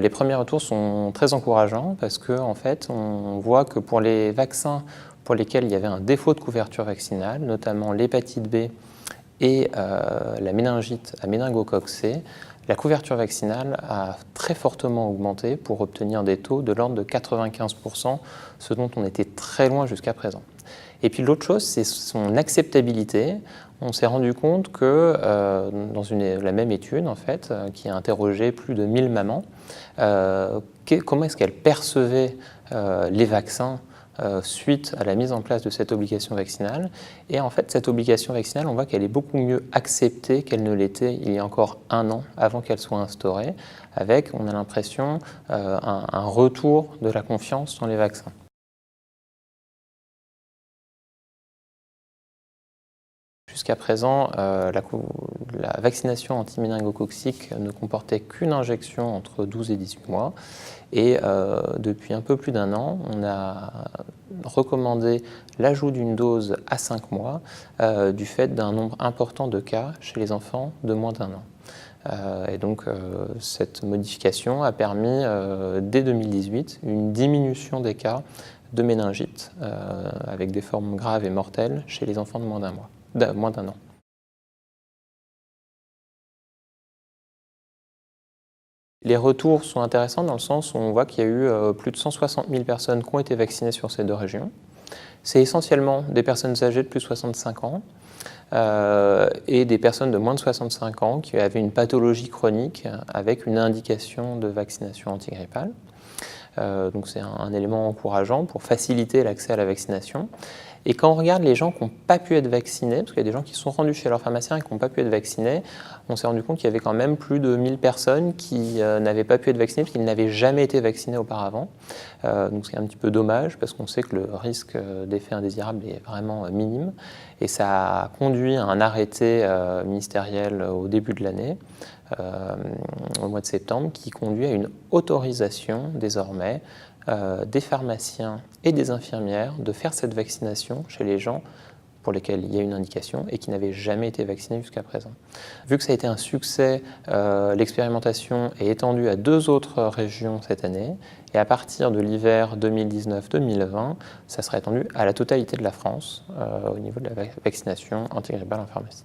Les premiers retours sont très encourageants parce qu'en fait, on voit que pour les vaccins pour lesquels il y avait un défaut de couverture vaccinale, notamment l'hépatite B et la méningite à méningocoque C, la couverture vaccinale a très fortement augmenté pour obtenir des taux de l'ordre de 95%, ce dont on était très loin jusqu'à présent. Et puis l'autre chose, c'est son acceptabilité. On s'est rendu compte que dans la même étude, en fait, qui a interrogé plus de 1000 mamans, comment est-ce qu'elles percevaient les vaccins suite à la mise en place de cette obligation vaccinale. Et en fait, cette obligation vaccinale, on voit qu'elle est beaucoup mieux acceptée qu'elle ne l'était il y a encore un an avant qu'elle soit instaurée, avec, on a l'impression, un retour de la confiance dans les vaccins. Jusqu'à présent, la vaccination anti-méningococcique ne comportait qu'une injection entre 12 et 18 mois. Et depuis un peu plus d'un an, on a recommandé l'ajout d'une dose à 5 mois du fait d'un nombre important de cas chez les enfants de moins d'un an. Et donc cette modification a permis dès 2018 une diminution des cas de méningite avec des formes graves et mortelles chez les enfants de moins d'un an. Les retours sont intéressants dans le sens où on voit qu'il y a eu plus de 160 000 personnes qui ont été vaccinées sur ces deux régions. C'est essentiellement des personnes âgées de plus de 65 ans et des personnes de moins de 65 ans qui avaient une pathologie chronique avec une indication de vaccination antigrippale. Donc c'est un élément encourageant pour faciliter l'accès à la vaccination. Et quand on regarde les gens qui n'ont pas pu être vaccinés, parce qu'il y a des gens qui sont rendus chez leur pharmacien et qui n'ont pas pu être vaccinés, on s'est rendu compte qu'il y avait quand même plus de 1000 personnes qui n'avaient pas pu être vaccinées parce qu'ils n'avaient jamais été vaccinés auparavant. Donc c'est un petit peu dommage parce qu'on sait que le risque d'effet indésirable est vraiment minime. Et ça a conduit à un arrêté ministériel au début de l'année, au mois de septembre, qui conduit à une autorisation désormais des pharmaciens et des infirmières de faire cette vaccination chez les gens pour lesquels il y a une indication et qui n'avaient jamais été vaccinés jusqu'à présent. Vu que ça a été un succès, l'expérimentation est étendue à 2 autres régions cette année et à partir de l'hiver 2019-2020, ça sera étendu à la totalité de la France au niveau de la vaccination antigrippale en pharmacie.